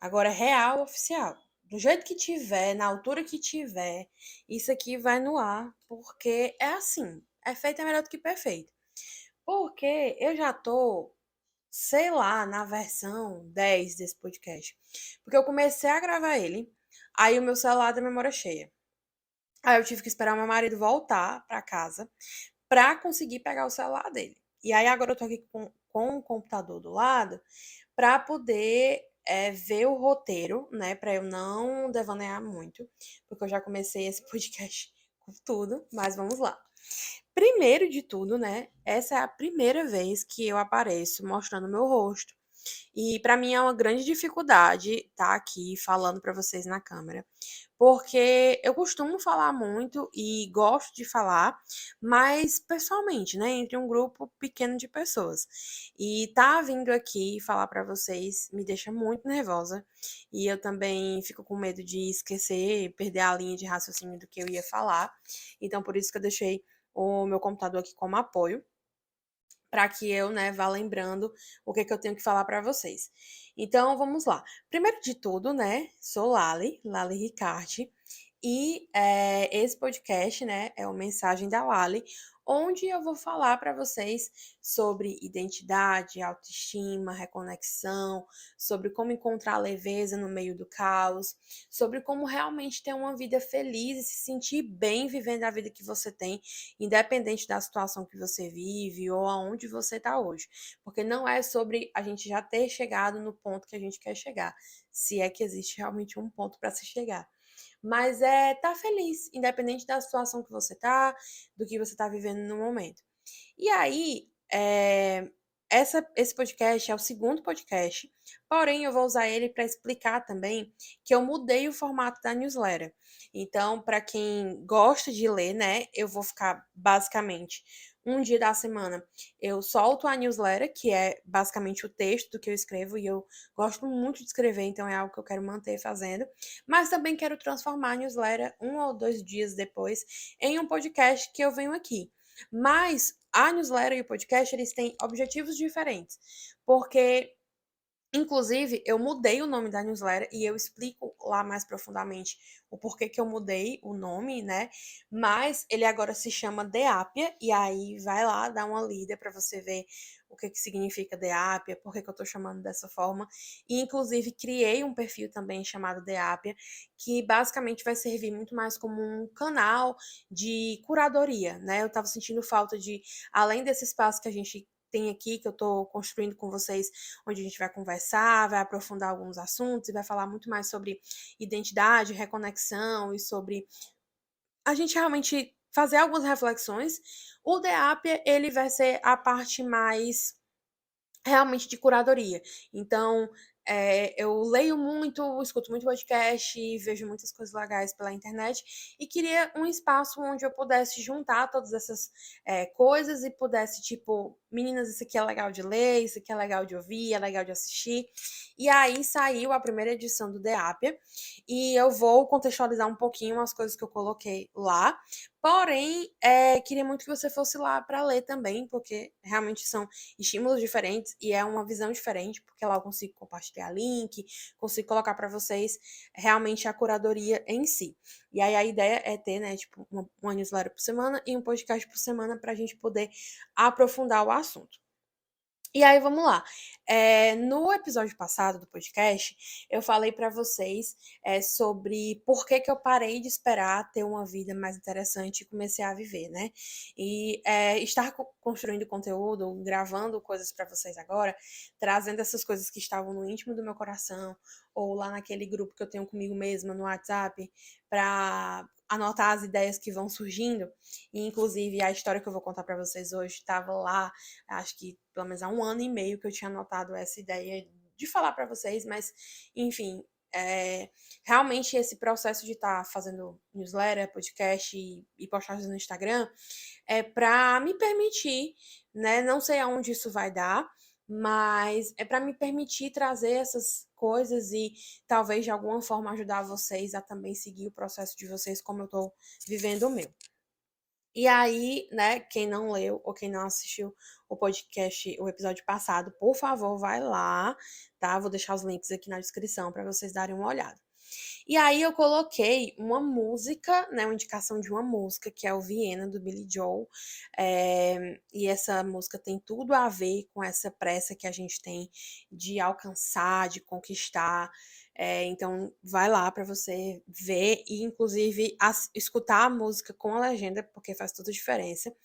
Agora, real oficial. Do jeito que tiver, na altura que tiver, isso aqui vai no ar, porque é assim. É feito é melhor do que perfeito. Porque eu já tô, sei lá, na versão 10 desse podcast. Porque eu comecei a gravar ele, aí o meu celular da memória cheia. Aí eu tive que esperar meu marido voltar pra casa pra conseguir pegar o celular dele. E aí agora eu tô aqui com o computador do lado pra poder ver o roteiro, né? Pra eu não devanear muito, porque eu já comecei esse podcast com tudo, mas vamos lá. Primeiro de tudo, né? Essa é a primeira vez que eu apareço mostrando meu rosto. E para mim é uma grande dificuldade estar aqui falando para vocês na câmera, porque eu costumo falar muito e gosto de falar, mas pessoalmente, né, entre um grupo pequeno de pessoas. E tá vindo aqui falar para vocês me deixa muito nervosa, e eu também fico com medo de esquecer, perder a linha de raciocínio do que eu ia falar. Então por isso que eu deixei o meu computador aqui como apoio para que eu, né, vá lembrando o que que eu tenho que falar para vocês. Então, vamos lá. Primeiro de tudo, né, sou Lali, Lali Ricardi, e esse podcast, né, é o Mensagem da Lali, onde eu vou falar para vocês sobre identidade, autoestima, reconexão, sobre como encontrar leveza no meio do caos, sobre como realmente ter uma vida feliz e se sentir bem vivendo a vida que você tem, independente da situação que você vive ou aonde você está hoje. Porque não é sobre a gente já ter chegado no ponto que a gente quer chegar, se é que existe realmente um ponto para se chegar. Mas é tá feliz, independente da situação que você tá, do que você tá vivendo no momento. E aí, esse podcast é o segundo podcast, porém eu vou usar ele para explicar também que eu mudei o formato da newsletter. Então, para quem gosta de ler, né, eu vou ficar basicamente um dia da semana eu solto a newsletter, que é basicamente o texto do que eu escrevo, e eu gosto muito de escrever, então é algo que eu quero manter fazendo. Mas também quero transformar a newsletter 1 ou 2 dias depois em um podcast que eu venho aqui. Mas a newsletter e o podcast, eles têm objetivos diferentes. Porque inclusive, eu mudei o nome da newsletter e eu explico lá mais profundamente o porquê que eu mudei o nome, né? Mas ele agora se chama Deápia, e aí vai lá dar uma lida para você ver o que que significa Deápia, por que que eu tô chamando dessa forma. E inclusive criei um perfil também chamado Deápia, que basicamente vai servir muito mais como um canal de curadoria, né? Eu tava sentindo falta de, além desse espaço que a gente tem aqui, que eu tô construindo com vocês, onde a gente vai conversar, vai aprofundar alguns assuntos e vai falar muito mais sobre identidade, reconexão e sobre a gente realmente fazer algumas reflexões. O DEAP, ele vai ser a parte mais realmente de curadoria. Então, eu leio muito, escuto muito podcast, vejo muitas coisas legais pela internet e queria um espaço onde eu pudesse juntar todas essas coisas e pudesse, tipo, meninas, isso aqui é legal de ler, isso aqui é legal de ouvir, é legal de assistir. E aí saiu a primeira edição do Deápia e eu vou contextualizar um pouquinho as coisas que eu coloquei lá. Porém, queria muito que você fosse lá para ler também, porque realmente são estímulos diferentes e é uma visão diferente, porque lá eu consigo compartilhar link, consigo colocar para vocês realmente a curadoria em si. E aí a ideia é ter, né, tipo, uma newsletter por semana e um podcast por semana para a gente poder aprofundar o assunto. E aí, vamos lá. No episódio passado do podcast, eu falei para vocês sobre por que que eu parei de esperar ter uma vida mais interessante e comecei a viver, né? E estar construindo conteúdo, gravando coisas para vocês agora, trazendo essas coisas que estavam no íntimo do meu coração, ou lá naquele grupo que eu tenho comigo mesma no WhatsApp, para anotar as ideias que vão surgindo. E, inclusive, a história que eu vou contar para vocês hoje estava lá, acho que pelo menos há 1 ano e meio que eu tinha anotado essa ideia de falar para vocês, mas enfim, realmente esse processo de estar fazendo newsletter, podcast e postagens no Instagram é para me permitir, né? Não sei aonde isso vai dar, mas é para me permitir trazer essas coisas e talvez de alguma forma ajudar vocês a também seguir o processo de vocês como eu estou vivendo o meu. E aí, né, quem não leu ou quem não assistiu o podcast, o episódio passado, por favor, vai lá, tá? Vou deixar os links aqui na descrição para vocês darem uma olhada. E aí eu coloquei uma música, né, uma indicação de uma música, que é o Viena, do Billy Joel. E essa música tem tudo a ver com essa pressa que a gente tem de alcançar, de conquistar. Então, vai lá para você ver e, inclusive, escutar a música com a legenda, porque faz toda a diferença.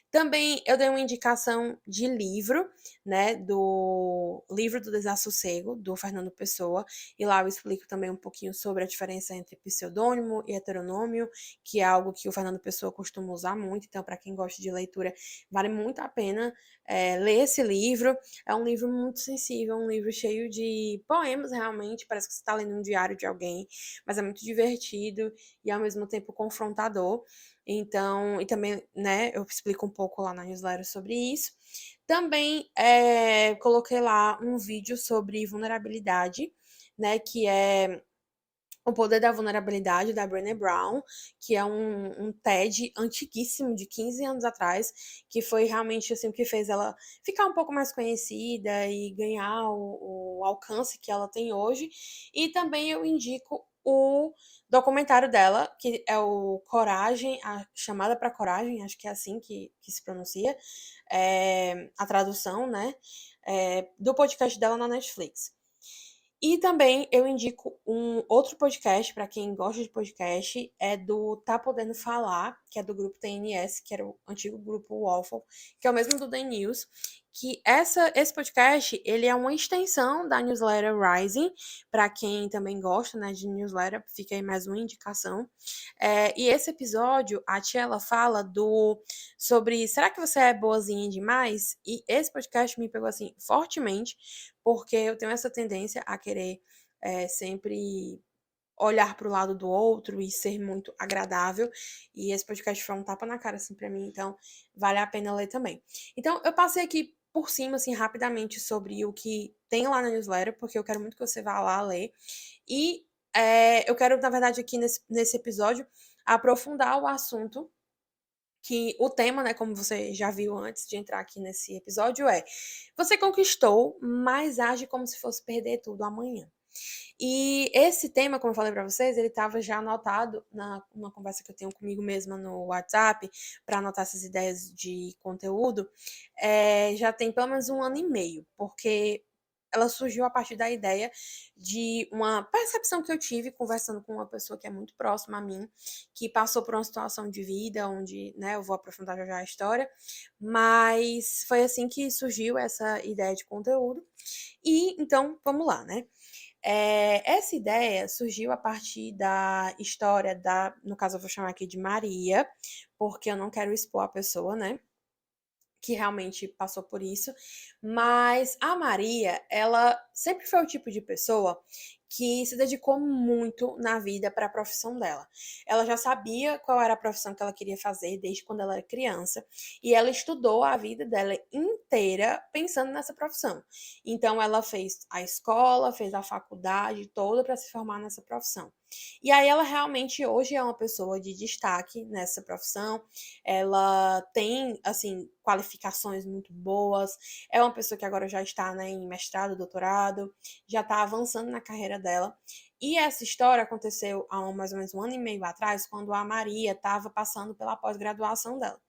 Também eu dei uma indicação de livro, né, do Livro do Desassossego, do Fernando Pessoa, e lá eu explico também um pouquinho sobre a diferença entre pseudônimo e heteronômio, que é algo que o Fernando Pessoa costuma usar muito, então para quem gosta de leitura, vale muito a pena ler esse livro. É um livro muito sensível, um livro cheio de poemas, realmente, parece que você está lendo um diário de alguém, mas é muito divertido e ao mesmo tempo confrontador. Então, e também, né, eu explico um pouco lá na newsletter sobre isso. Também coloquei lá um vídeo sobre vulnerabilidade, né, que é O Poder da Vulnerabilidade, da Brené Brown, que é um TED antiguíssimo, de 15 anos atrás, que foi realmente assim o que fez ela ficar um pouco mais conhecida e ganhar o alcance que ela tem hoje. E também eu indico o documentário dela, que é o Coragem, a Chamada para Coragem, acho que é assim que se pronuncia, a tradução, né? Do podcast dela na Netflix. E também eu indico um outro podcast para quem gosta de podcast, é do Tá Podendo Falar, que é do grupo TNS, que era o antigo grupo Waffle, que é o mesmo do The News, que esse podcast, ele é uma extensão da newsletter Rising, para quem também gosta, né, de newsletter, fica aí mais uma indicação. E esse episódio, a tia, ela fala sobre, será que você é boazinha demais? E esse podcast me pegou, assim, fortemente, porque eu tenho essa tendência a querer sempre olhar para o lado do outro e ser muito agradável. E esse podcast foi um tapa na cara, assim, para mim, então vale a pena ler também. Então, eu passei aqui por cima, assim, rapidamente sobre o que tem lá na newsletter, porque eu quero muito que você vá lá ler. E eu quero, na verdade, aqui nesse episódio, aprofundar o assunto que o tema, né, como você já viu antes de entrar aqui nesse episódio, você conquistou, mas age como se fosse perder tudo amanhã. E esse tema, como eu falei para vocês, ele estava já anotado numa conversa que eu tenho comigo mesma no WhatsApp, para anotar essas ideias de conteúdo, já tem pelo menos 1 ano e meio, porque ela surgiu a partir da ideia de uma percepção que eu tive conversando com uma pessoa que é muito próxima a mim, que passou por uma situação de vida onde, né, eu vou aprofundar já a história, mas foi assim que surgiu essa ideia de conteúdo. E então, vamos lá, né? Essa ideia surgiu a partir da história no caso eu vou chamar aqui de Maria, porque eu não quero expor a pessoa, né? Que realmente passou por isso, mas a Maria, ela sempre foi o tipo de pessoa que se dedicou muito na vida para a profissão dela. Ela já sabia qual era a profissão que ela queria fazer desde quando ela era criança, e ela estudou a vida dela inteira pensando nessa profissão. Então ela fez a escola, fez a faculdade toda para se formar nessa profissão. E aí ela realmente hoje é uma pessoa de destaque nessa profissão. Ela tem, assim, qualificações muito boas. É uma pessoa que agora já está, né, em mestrado, doutorado, já está avançando na carreira dela. E essa história aconteceu há mais ou menos 1 ano e meio atrás, quando a Maria estava passando pela pós-graduação dela.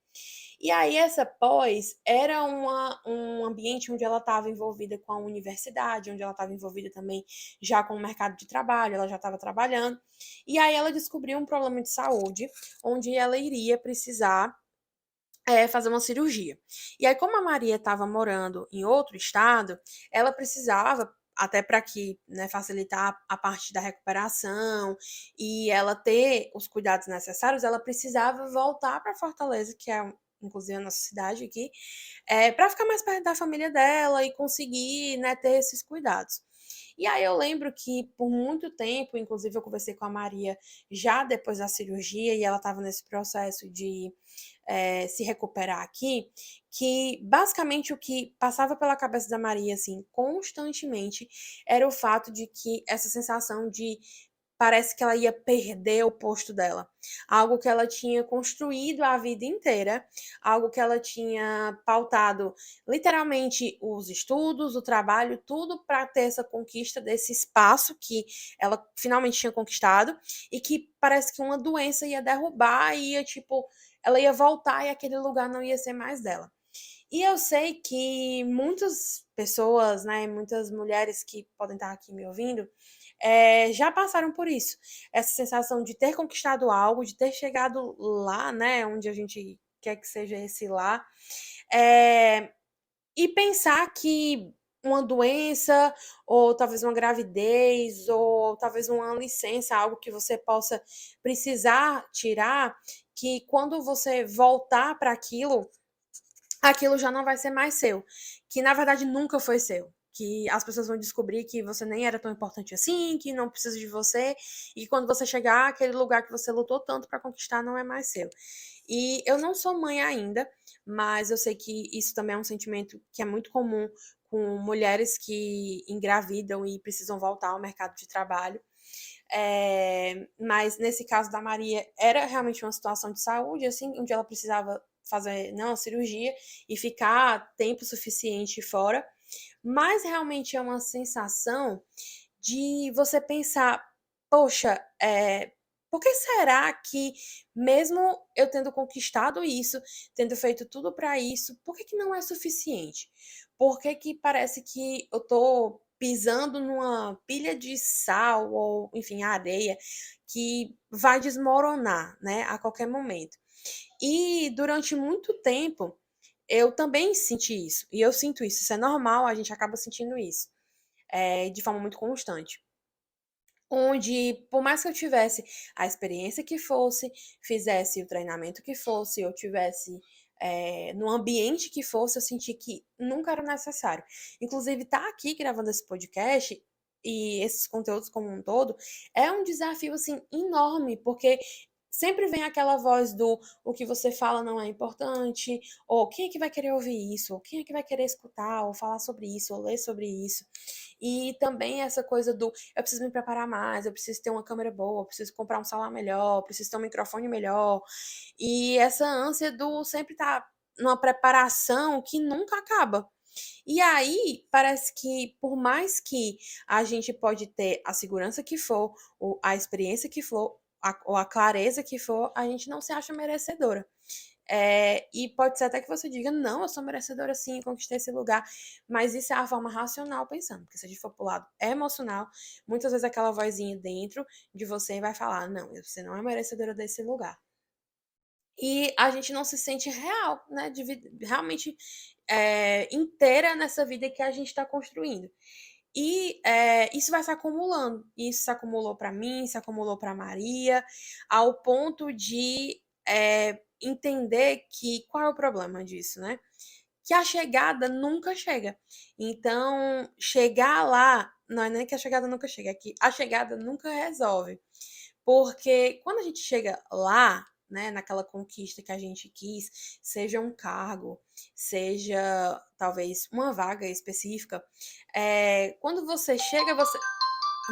E aí, essa pós era um ambiente onde ela estava envolvida com a universidade, onde ela estava envolvida também já com o mercado de trabalho, ela já estava trabalhando. E aí, ela descobriu um problema de saúde, onde ela iria precisar fazer uma cirurgia. E aí, como a Maria estava morando em outro estado, ela precisava, até para que, né, facilitar a parte da recuperação e ela ter os cuidados necessários, ela precisava voltar para Fortaleza, que é inclusive a nossa cidade aqui, para ficar mais perto da família dela e conseguir, né, ter esses cuidados. E aí eu lembro que por muito tempo, inclusive eu conversei com a Maria já depois da cirurgia e ela estava nesse processo de se recuperar aqui, que basicamente o que passava pela cabeça da Maria, assim, constantemente, era o fato de que essa sensação de parece que ela ia perder o posto dela. Algo que ela tinha construído a vida inteira, algo que ela tinha pautado literalmente os estudos, o trabalho, tudo para ter essa conquista desse espaço que ela finalmente tinha conquistado e que parece que uma doença ia derrubar e ia tipo, ela ia voltar e aquele lugar não ia ser mais dela. E eu sei que muitas pessoas, né, muitas mulheres que podem estar aqui me ouvindo, já passaram por isso. Essa sensação de ter conquistado algo, de ter chegado lá, né, onde a gente quer que seja esse lá, é, e pensar que uma doença, ou talvez uma gravidez, ou talvez uma licença, algo que você possa precisar tirar, que quando você voltar para aquilo, aquilo já não vai ser mais seu. Que na verdade nunca foi seu. Que as pessoas vão descobrir que você nem era tão importante assim, que não precisa de você, e que quando você chegar, aquele lugar que você lutou tanto para conquistar não é mais seu. E eu não sou mãe ainda, mas eu sei que isso também é um sentimento que é muito comum com mulheres que engravidam e precisam voltar ao mercado de trabalho. Mas nesse caso da Maria, era realmente uma situação de saúde, assim, onde ela precisava fazer não, cirurgia e ficar tempo suficiente fora. Mas realmente é uma sensação de você pensar, poxa, por que será que, mesmo eu tendo conquistado isso, tendo feito tudo para isso, por que, que não é suficiente? Por que, que parece que eu tô pisando numa pilha de sal ou, enfim, areia que vai desmoronar, né, a qualquer momento? E durante muito tempo eu também senti isso, e eu sinto isso, isso é normal, a gente acaba sentindo isso, de forma muito constante. Onde, por mais que eu tivesse a experiência que fosse, fizesse o treinamento que fosse, eu tivesse no ambiente que fosse, eu senti que nunca era necessário. Inclusive, estar aqui gravando esse podcast e esses conteúdos como um todo é um desafio assim enorme, porque sempre vem aquela voz do o que você fala não é importante, ou quem é que vai querer ouvir isso, ou quem é que vai querer escutar, ou falar sobre isso, ou ler sobre isso. E também essa coisa do eu preciso me preparar mais, eu preciso ter uma câmera boa, eu preciso comprar um celular melhor, eu preciso ter um microfone melhor. E essa ânsia do sempre estar numa preparação que nunca acaba. E aí, parece que por mais que a gente pode ter a segurança que for, ou a experiência que for, ou a clareza que for, a gente não se acha merecedora. E pode ser até que você diga, não, eu sou merecedora sim, conquistei esse lugar, mas isso é a forma racional pensando, porque se a gente for pro lado emocional, muitas vezes aquela vozinha dentro de você vai falar, não, você não é merecedora desse lugar. E a gente não se sente real, né, realmente inteira nessa vida que a gente está construindo. E isso vai se acumulando. Isso se acumulou para mim, se acumulou para Maria, ao ponto de entender que qual é o problema disso, né? Que a chegada nunca chega. Então, chegar lá, não é nem que a chegada nunca chega, é que a chegada nunca resolve. Porque quando a gente chega lá, né, naquela conquista que a gente quis, seja um cargo, seja talvez uma vaga específica, quando você chega, você.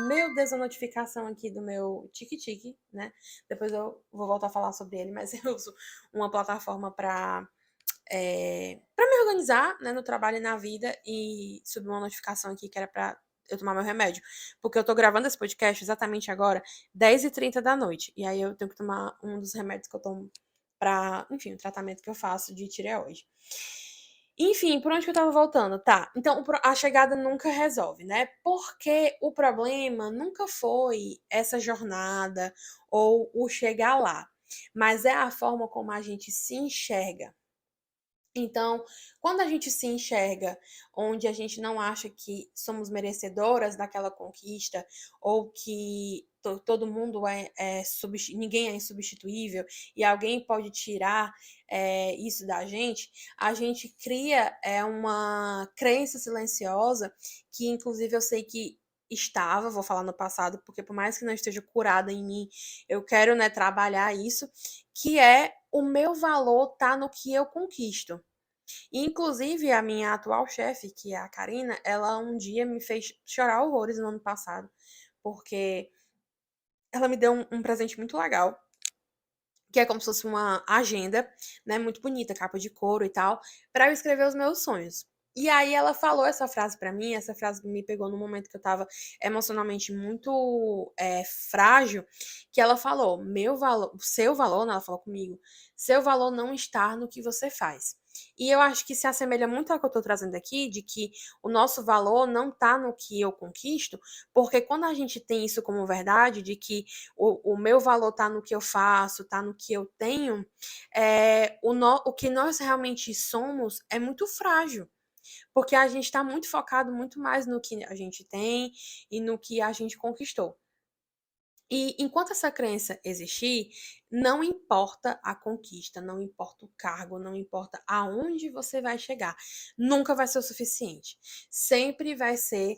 Meu Deus, a notificação aqui do meu tique-tique, né? Depois eu vou voltar a falar sobre ele, mas eu uso uma plataforma para me organizar, né, no trabalho e na vida, e subiu uma notificação aqui que era para eu tomar meu remédio. Porque eu tô gravando esse podcast exatamente agora, 10h30 da noite. E aí eu tenho que tomar um dos remédios que eu tomo pra, enfim, o tratamento que eu faço de tireoide. Enfim, por onde que eu tava voltando? Tá, então a chegada nunca resolve, né? Porque o problema nunca foi essa jornada ou o chegar lá, mas é a forma como a gente se enxerga. Então, quando a gente se enxerga onde a gente não acha que somos merecedoras daquela conquista, ou que todo mundo ninguém é insubstituível e alguém pode tirar isso da gente, a gente cria uma crença silenciosa que, inclusive, eu sei que estava, vou falar no passado, porque por mais que não esteja curada em mim, eu quero, né, trabalhar isso, que é o meu valor tá no que eu conquisto. Inclusive, a minha atual chefe, que é a Karina, ela um dia me fez chorar horrores no ano passado, porque ela me deu um presente muito legal, que é como se fosse uma agenda, né, muito bonita, capa de couro e tal, para eu escrever os meus sonhos. E aí ela falou essa frase pra mim, essa frase me pegou no momento que eu tava emocionalmente muito frágil, que ela falou, meu valor, seu valor, né, ela falou comigo, seu valor não está no que você faz. E eu acho que se assemelha muito ao que eu tô trazendo aqui, de que o nosso valor não tá no que eu conquisto, porque quando a gente tem isso como verdade, de que o meu valor tá no que eu faço, tá no que eu tenho, o que nós realmente somos é muito frágil, porque a gente está muito focado muito mais no que a gente tem e no que a gente conquistou. E enquanto essa crença existir, não importa a conquista, não importa o cargo, não importa aonde você vai chegar, nunca vai ser o suficiente. Sempre vai ser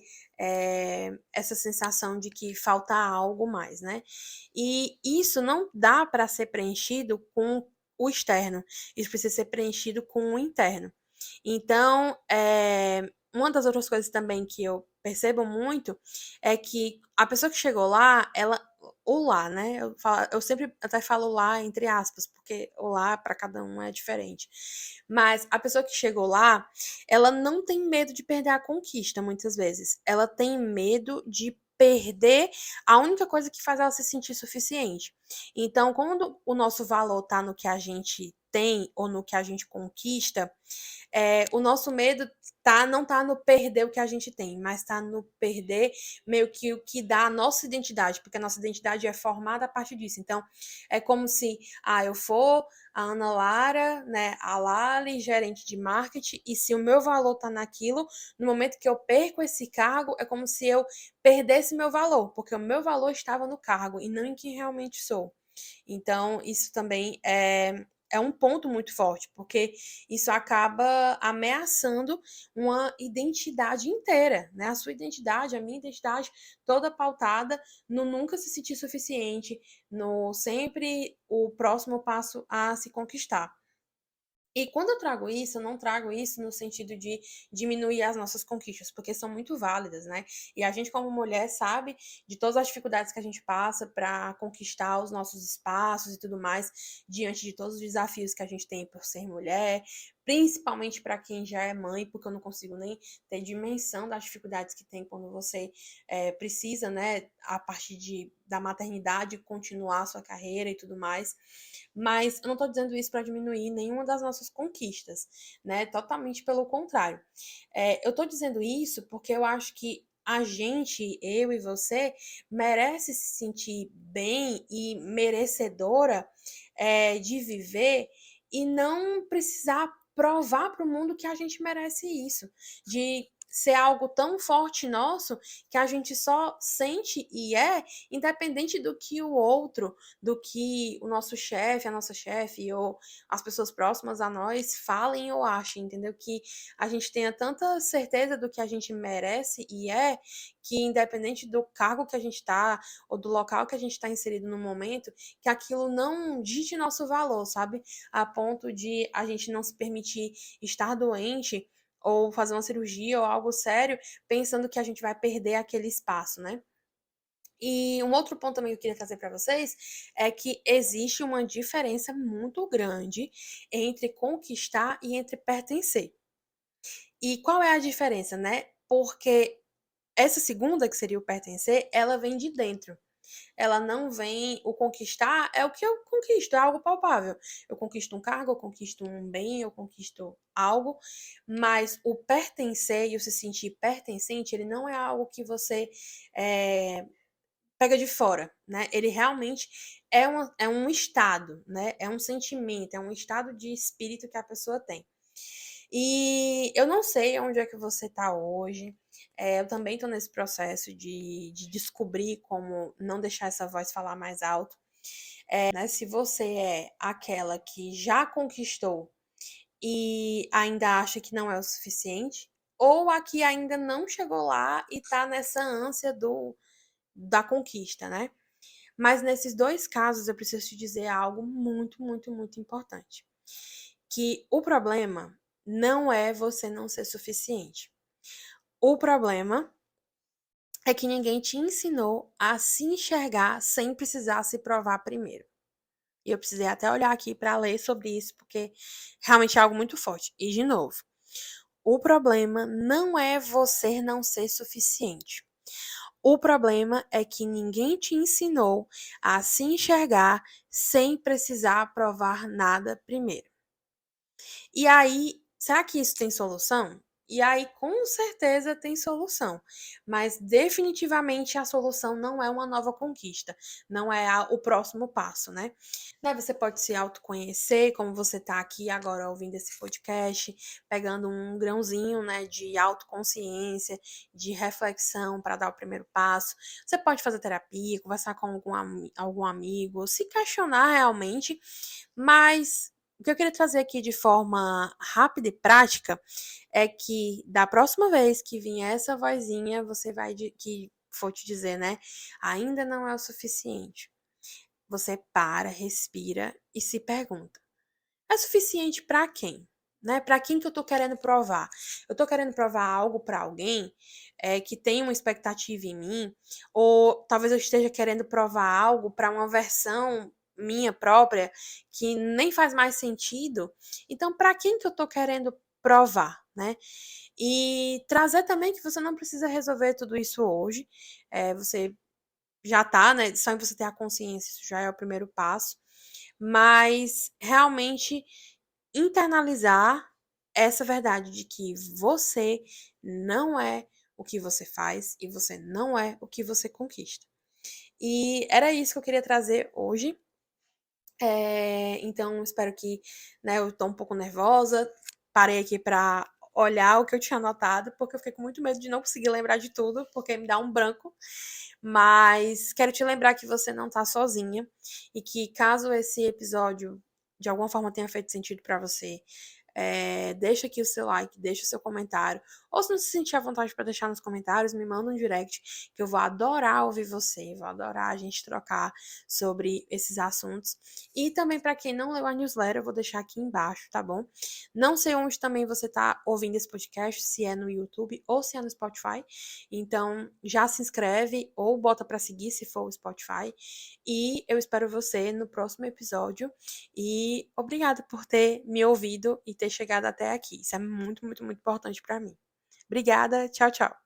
essa sensação de que falta algo mais, né? E isso não dá para ser preenchido com o externo, isso precisa ser preenchido com o interno. Então, uma das outras coisas também que eu percebo muito é que a pessoa que chegou lá, ela o lá, né? Eu sempre até falo lá entre aspas, porque o lá para cada um é diferente. Mas a pessoa que chegou lá, ela não tem medo de perder a conquista, muitas vezes. Ela tem medo de perder a única coisa que faz ela se sentir suficiente. Então, quando o nosso valor tá no que a gente tem ou no que a gente conquista, o nosso medo não tá no perder o que a gente tem, mas tá no perder meio que o que dá a nossa identidade, porque a nossa identidade é formada a partir disso. Então, é como se, eu for a Ana Lara, né, a Lali, gerente de marketing, e se o meu valor tá naquilo, no momento que eu perco esse cargo, é como se eu perdesse meu valor, porque o meu valor estava no cargo e não em quem realmente sou. Então, isso também é um ponto muito forte, porque isso acaba ameaçando uma identidade inteira, né? A sua identidade, a minha identidade, toda pautada no nunca se sentir suficiente, no sempre o próximo passo a se conquistar. E quando eu trago isso, eu não trago isso no sentido de diminuir as nossas conquistas, porque são muito válidas, né? E a gente, como mulher, sabe de todas as dificuldades que a gente passa para conquistar os nossos espaços e tudo mais, diante de todos os desafios que a gente tem por ser mulher, principalmente para quem já é mãe, porque eu não consigo nem ter dimensão das dificuldades que tem quando você precisa, né, a partir da maternidade, continuar a sua carreira e tudo mais. Mas eu não estou dizendo isso para diminuir nenhuma das nossas conquistas, né? Totalmente pelo contrário. Eu estou dizendo isso porque eu acho que a gente, eu e você, merece se sentir bem e merecedora de viver e não precisar provar para o mundo que a gente merece isso, de ser algo tão forte nosso que a gente só sente e independente do que o outro, do que o nosso chefe, a nossa chefe ou as pessoas próximas a nós falem ou achem, entendeu? Que a gente tenha tanta certeza do que a gente merece que independente do cargo que a gente está ou do local que a gente está inserido no momento, que aquilo não dite nosso valor, sabe? A ponto de a gente não se permitir estar doente ou fazer uma cirurgia ou algo sério, pensando que a gente vai perder aquele espaço, né? E um outro ponto também que eu queria trazer para vocês é que existe uma diferença muito grande entre conquistar e entre pertencer. E qual é a diferença, né? Porque essa segunda, que seria o pertencer, ela vem de dentro. Ela não vem. O conquistar é o que eu conquisto, é algo palpável. Eu conquisto um cargo, eu conquisto um bem, eu conquisto algo, mas o pertencer e o se sentir pertencente, ele não é algo que você pega de fora, né? Ele realmente é um estado, né? É um sentimento, é um estado de espírito que a pessoa tem. E eu não sei onde é que você está hoje. Eu também estou nesse processo de descobrir como não deixar essa voz falar mais alto. Né? Se você é aquela que já conquistou e ainda acha que não é o suficiente, ou a que ainda não chegou lá e está nessa ânsia da conquista, né? Mas nesses dois casos eu preciso te dizer algo muito, muito, muito importante. Que o problema não é você não ser suficiente. O problema é que ninguém te ensinou a se enxergar sem precisar se provar primeiro. E eu precisei até olhar aqui para ler sobre isso, porque realmente é algo muito forte. E, de novo, o problema não é você não ser suficiente. O problema é que ninguém te ensinou a se enxergar sem precisar provar nada primeiro. E aí, será que isso tem solução? E aí, com certeza tem solução. Mas definitivamente a solução não é uma nova conquista, não é o próximo passo, né? Você pode se autoconhecer, como você está aqui agora ouvindo esse podcast, pegando um grãozinho, né, de autoconsciência, de reflexão para dar o primeiro passo. Você pode fazer terapia, conversar com algum amigo, se questionar realmente, mas o que eu queria trazer aqui de forma rápida e prática é que da próxima vez que vier essa vozinha, você vai que for te dizer, né? Ainda não é o suficiente. Você para, respira e se pergunta: é suficiente para quem? Né? Para quem que eu tô querendo provar? Eu tô querendo provar algo para alguém que tem uma expectativa em mim, ou talvez eu esteja querendo provar algo para uma versão minha própria que nem faz mais sentido. Então, para quem que eu tô querendo provar, né? E trazer também que você não precisa resolver tudo isso hoje. Você já tá, né? Só em você ter a consciência, isso já é o primeiro passo. Mas realmente internalizar essa verdade de que você não é o que você faz e você não é o que você conquista. E era isso que eu queria trazer hoje. Então, espero que, né, eu tô um pouco nervosa. Parei aqui pra olhar o que eu tinha anotado, porque eu fiquei com muito medo de não conseguir lembrar de tudo, porque me dá um branco. Mas quero te lembrar que você não tá sozinha e que caso esse episódio de alguma forma tenha feito sentido pra você, deixa aqui o seu like, deixa o seu comentário. Ou se não se sentir à vontade para deixar nos comentários, me manda um direct, que eu vou adorar ouvir você, vou adorar a gente trocar sobre esses assuntos. E também, para quem não leu a newsletter, eu vou deixar aqui embaixo, tá bom? Não sei onde também você tá ouvindo esse podcast, se é no YouTube ou se é no Spotify. Então, já se inscreve ou bota para seguir se for o Spotify. E eu espero você no próximo episódio. E obrigada por ter me ouvido e ter chegado até aqui. Isso é muito, muito, muito importante para mim. Obrigada. Tchau, tchau.